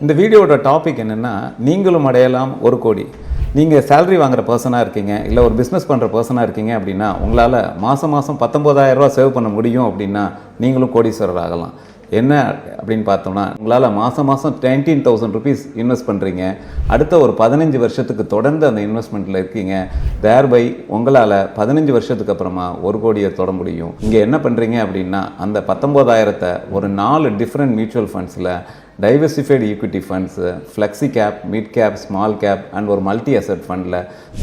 இந்த வீடியோட டாபிக் என்னென்னா, நீங்களும் அடையலாம் 1 கோடி. நீங்கள் சேலரி வாங்குகிற பர்சனாக இருக்கீங்க, இல்லை ஒரு பிஸ்னஸ் பண்ணுற பர்சனாக இருக்கீங்க அப்படின்னா, உங்களால் மாதம் 19,000 ரூபா சேவ் பண்ண முடியும் அப்படின்னா நீங்களும் கோடீஸ்வரர் ஆகலாம். என்ன அப்படின்னு பார்த்தோம்னா, உங்களால் மாதம் 19,000 ருபீஸ் இன்வெஸ்ட் பண்ணுறீங்க. அடுத்த ஒரு 15 வருஷத்துக்கு தொடர்ந்து அந்த இன்வெஸ்ட்மெண்ட்டில் இருக்கீங்க. தேர்பை உங்களால் 15 வருஷத்துக்கு அப்புறமா 1 கோடியை தொட முடியும். இங்கே என்ன பண்ணுறீங்க அப்படின்னா, அந்த 19,000 ஒரு 4 டிஃப்ரெண்ட் மியூச்சுவல் ஃபண்ட்ஸில் diversified equity funds, flexi cap, mid cap, small cap and ஒரு மல்டி அசெட் ஃபண்டில்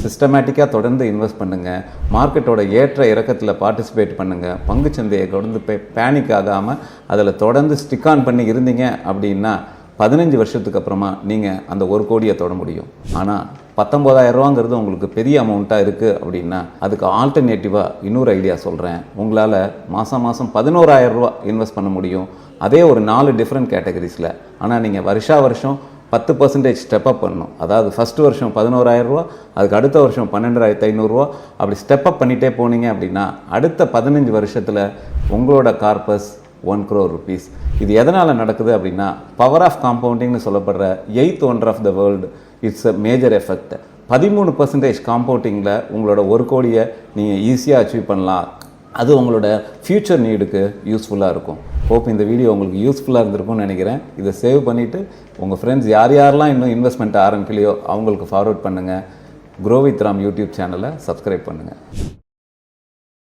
சிஸ்டமேட்டிக்காக தொடர்ந்து இன்வெஸ்ட் பண்ணுங்கள். மார்க்கெட்டோட ஏற்ற இறக்கத்தில் பார்ட்டிசிபேட் பண்ணுங்கள். பங்குச்சந்தையை தொடர்ந்து பேனிக் ஆகாமல் அதில் தொடர்ந்து ஸ்டிக் ஆன் பண்ணி இருந்தீங்க அப்படின்னா 15 வருஷத்துக்கு அப்புறமா நீங்கள் அந்த 1 கோடியை தொட முடியும். ஆனால் 19,000 ரூபாங்கிறது உங்களுக்கு பெரிய அமௌண்ட்டாக இருக்குது அப்படின்னா, அதுக்கு ஆல்டர்னேட்டிவாக இன்னொரு ஐடியா சொல்கிறேன். உங்களால் மாதம் 11,000 ரூபா இன்வெஸ்ட் பண்ண முடியும். அதே ஒரு 4 டிஃப்ரெண்ட் கேட்டகரிஸில். ஆனால் நீங்கள் வருஷம் 10% ஸ்டெப் அப் பண்ணணும். அதாவது ஃபஸ்ட்டு வருஷம் 11,000 ரூபா, அதுக்கு அடுத்த வருஷம் 12,500 ரூபா, அப்படி ஸ்டெப் அப் பண்ணிகிட்டே போனீங்க அப்படின்னா அடுத்த 15 வருஷத்தில் உங்களோட கார்பஸ் 1 crore rupees. இது எதனால் நடக்குது அப்படின்னா, பவர் ஆஃப் காம்பவுண்டிங்னு சொல்லப்படுற 8th wonder of the world. It's a major effect. 13% காம்பவுண்டிங்கில் உங்களோட 1 கோடியை நீங்கள் ஈஸியாக அச்சீவ் பண்ணலாம். அது உங்களோட ஃப்யூச்சர் நீடுக்கு யூஸ்ஃபுல்லாக இருக்கும். ஹோப் இந்த வீடியோ உங்களுக்கு யூஸ்ஃபுல்லாக இருந்திருக்கும்னு நினைக்கிறேன். இதை சேவ் பண்ணிவிட்டு உங்கள் ஃப்ரெண்ட்ஸ் யாரெல்லாம் இன்னும் இன்வெஸ்ட்மெண்ட் ஆரம்பிக்கலையோ அவங்களுக்கு ஃபார்வர்ட் பண்ணுங்கள். க்ரோ வித் ராம் யூடியூப் சேனலை சப்ஸ்கிரைப் பண்ணுங்கள்.